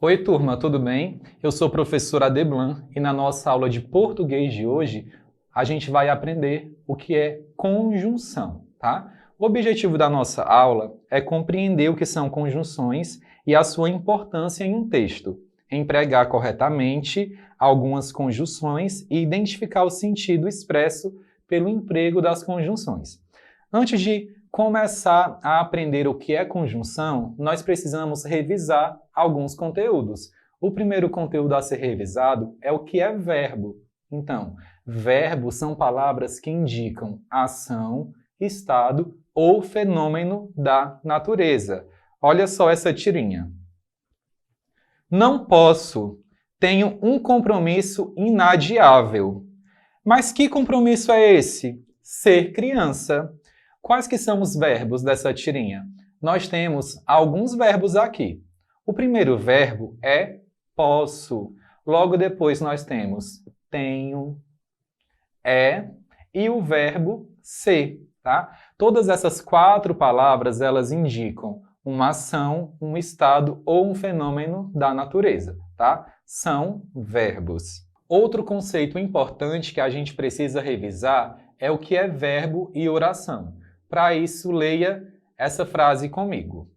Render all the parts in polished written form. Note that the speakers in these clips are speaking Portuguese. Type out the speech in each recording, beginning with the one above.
Oi, turma, tudo bem? Eu sou o professor Adeblan e na nossa aula de português de hoje a gente vai aprender o que é conjunção, tá? O objetivo da nossa aula é compreender o que são conjunções e a sua importância em um texto, empregar corretamente algumas conjunções e identificar o sentido expresso pelo emprego das conjunções. Antes de começar a aprender o que é conjunção, nós precisamos revisar alguns conteúdos. O primeiro conteúdo a ser revisado é o que é verbo. Então, verbos são palavras que indicam ação, estado ou fenômeno da natureza. Olha só essa tirinha. Não posso. Tenho um compromisso inadiável. Mas que compromisso é esse? Ser criança. Quais que são os verbos dessa tirinha? Nós temos alguns verbos aqui. O primeiro verbo é posso. Logo depois nós temos tenho, é e o verbo ser, tá? Todas essas quatro palavras, elas indicam uma ação, um estado ou um fenômeno da natureza, tá? São verbos. Outro conceito importante que a gente precisa revisar é o que é verbo e oração. Para isso, leia essa frase comigo.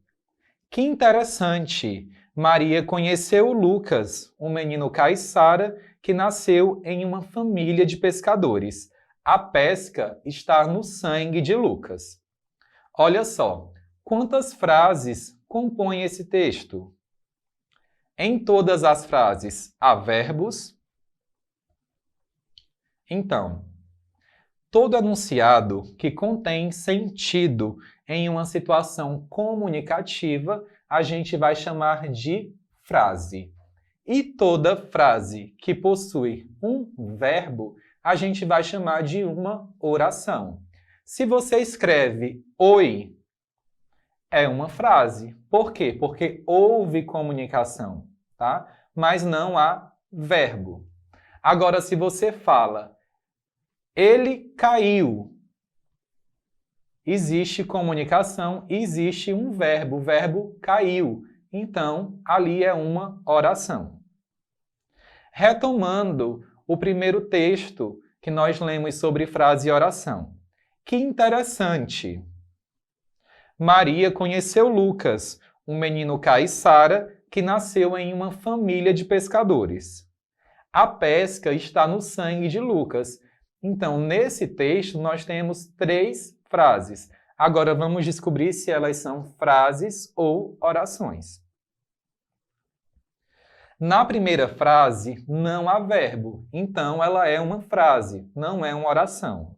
Que interessante! Maria conheceu Lucas, um menino caiçara que nasceu em uma família de pescadores. A pesca está no sangue de Lucas. Olha só, quantas frases compõem esse texto? Em todas as frases há verbos. Então, todo enunciado que contém sentido em uma situação comunicativa, a gente vai chamar de frase. E toda frase que possui um verbo, a gente vai chamar de uma oração. Se você escreve oi, é uma frase. Por quê? Porque houve comunicação, tá? Mas não há verbo. Agora, se você fala ele caiu. Existe comunicação, existe um verbo, o verbo caiu. Então, ali é uma oração. Retomando o primeiro texto que nós lemos sobre frase e oração. Que interessante! Maria conheceu Lucas, um menino caiçara que nasceu em uma família de pescadores. A pesca está no sangue de Lucas. Então, nesse texto, nós temos três frases. Agora, vamos descobrir se elas são frases ou orações. Na primeira frase, não há verbo. Então, ela é uma frase, não é uma oração.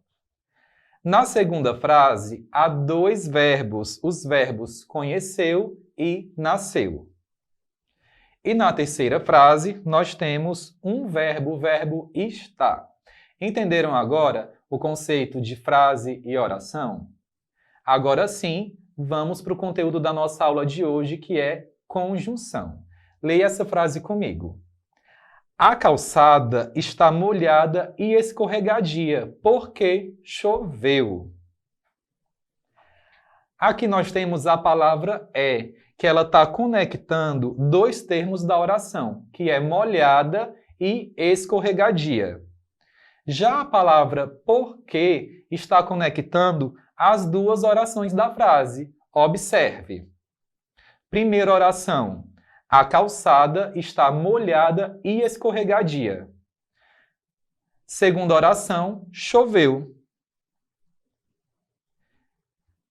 Na segunda frase, há dois verbos. Os verbos conheceu e nasceu. E na terceira frase, nós temos um verbo, o verbo está. Entenderam agora o conceito de frase e oração? Agora sim, vamos para o conteúdo da nossa aula de hoje, que é conjunção. Leia essa frase comigo. A calçada está molhada e escorregadia, porque choveu. Aqui nós temos a palavra é, que ela está conectando dois termos da oração, que é molhada e escorregadia. Já a palavra porque está conectando as duas orações da frase. Observe. Primeira oração. A calçada está molhada e escorregadia. Segunda oração. Choveu.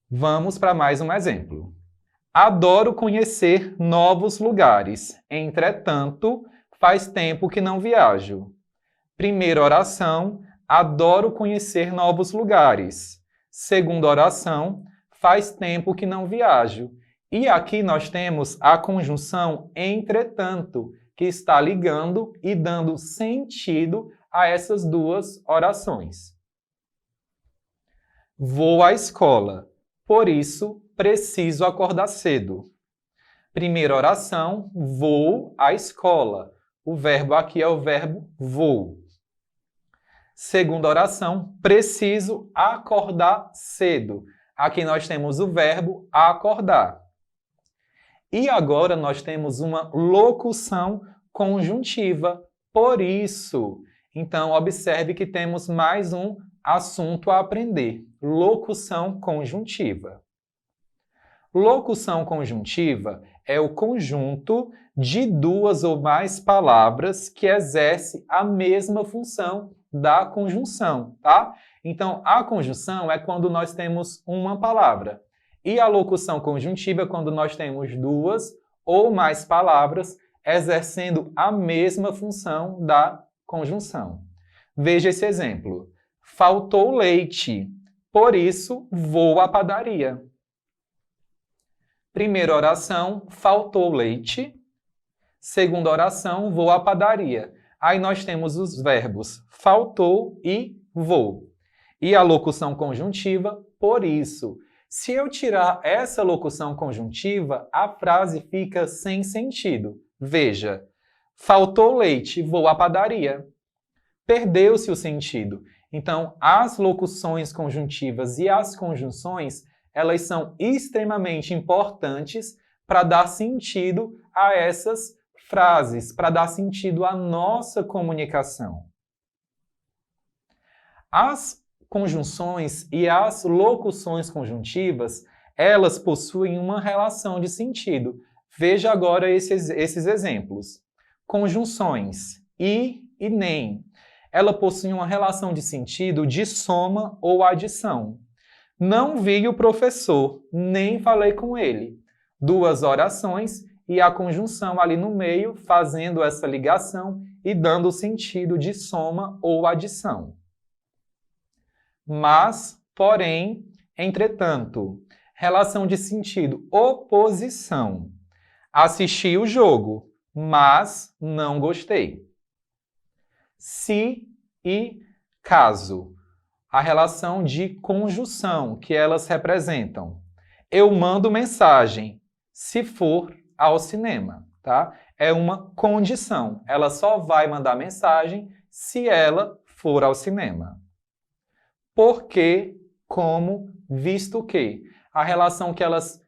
Vamos para mais um exemplo. Adoro conhecer novos lugares. Entretanto, faz tempo que não viajo. Primeira oração, adoro conhecer novos lugares. Segunda oração, faz tempo que não viajo. E aqui nós temos a conjunção entretanto, que está ligando e dando sentido a essas duas orações. Vou à escola, por isso preciso acordar cedo. Primeira oração, vou à escola. O verbo aqui é o verbo vou. Segunda oração, preciso acordar cedo. Aqui nós temos o verbo acordar. E agora nós temos uma locução conjuntiva, por isso. Então, observe que temos mais um assunto a aprender, locução conjuntiva. Locução conjuntiva é o conjunto de duas ou mais palavras que exerce a mesma função da conjunção, tá? Então, a conjunção é quando nós temos uma palavra. E a locução conjuntiva é quando nós temos duas ou mais palavras exercendo a mesma função da conjunção. Veja esse exemplo. Faltou leite, por isso vou à padaria. Primeira oração, faltou leite. Segunda oração, vou à padaria. Aí nós temos os verbos faltou e vou. E a locução conjuntiva, por isso. Se eu tirar essa locução conjuntiva, a frase fica sem sentido. Veja, faltou leite, vou à padaria. Perdeu-se o sentido. Então, as locuções conjuntivas e as conjunções, elas são extremamente importantes para dar sentido a essas frases, para dar sentido à nossa comunicação. As conjunções e as locuções conjuntivas, elas possuem uma relação de sentido. Veja agora esses exemplos. Conjunções e nem. Ela possui uma relação de sentido de soma ou adição. Não vi o professor, nem falei com ele. Duas orações e a conjunção ali no meio, fazendo essa ligação e dando o sentido de soma ou adição. Mas, porém, entretanto, relação de sentido oposição. Assisti o jogo, mas não gostei. Se e caso. A relação de conjunção que elas representam. Eu mando mensagem se for ao cinema, tá? É uma condição. Ela só vai mandar mensagem se ela for ao cinema. Porque, como, visto que. A relação que elas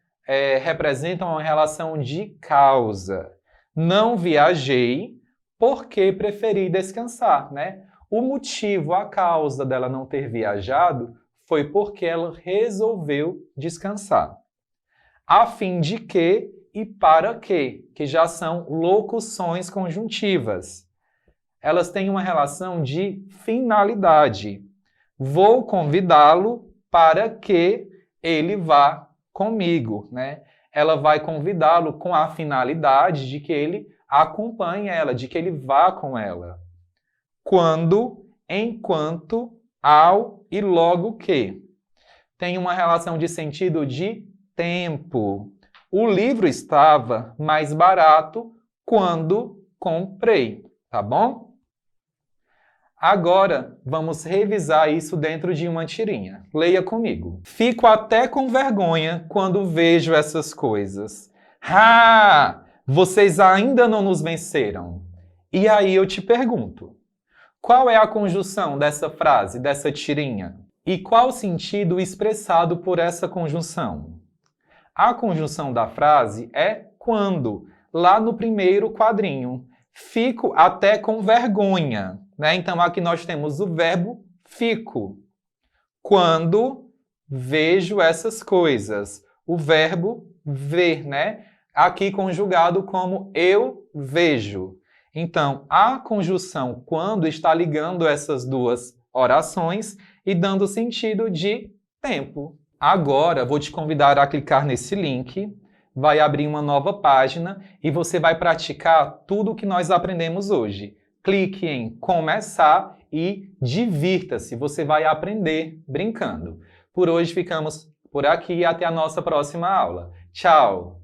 representam é uma relação de causa. Não viajei porque preferi descansar, né? O motivo, a causa dela não ter viajado foi porque ela resolveu descansar. A fim de que e para que já são locuções conjuntivas. Elas têm uma relação de finalidade. Vou convidá-lo para que ele vá comigo, né? Ela vai convidá-lo com a finalidade de que ele acompanhe ela, de que ele vá com ela. Quando, enquanto, ao e logo que. Tem uma relação de sentido de tempo. O livro estava mais barato quando comprei, tá bom? Agora, vamos revisar isso dentro de uma tirinha. Leia comigo. Fico até com vergonha quando vejo essas coisas. Ah! Vocês ainda não nos venceram. E aí eu te pergunto, qual é a conjunção dessa frase, dessa tirinha? E qual o sentido expressado por essa conjunção? A conjunção da frase é quando, lá no primeiro quadrinho. Fico até com vergonha, né? Então, aqui nós temos o verbo fico. Quando vejo essas coisas. O verbo ver, né? Aqui conjugado como eu vejo. Então, a conjunção quando está ligando essas duas orações e dando sentido de tempo. Agora, vou te convidar a clicar nesse link, vai abrir uma nova página e você vai praticar tudo o que nós aprendemos hoje. Clique em começar e divirta-se, você vai aprender brincando. Por hoje ficamos por aqui e até a nossa próxima aula. Tchau!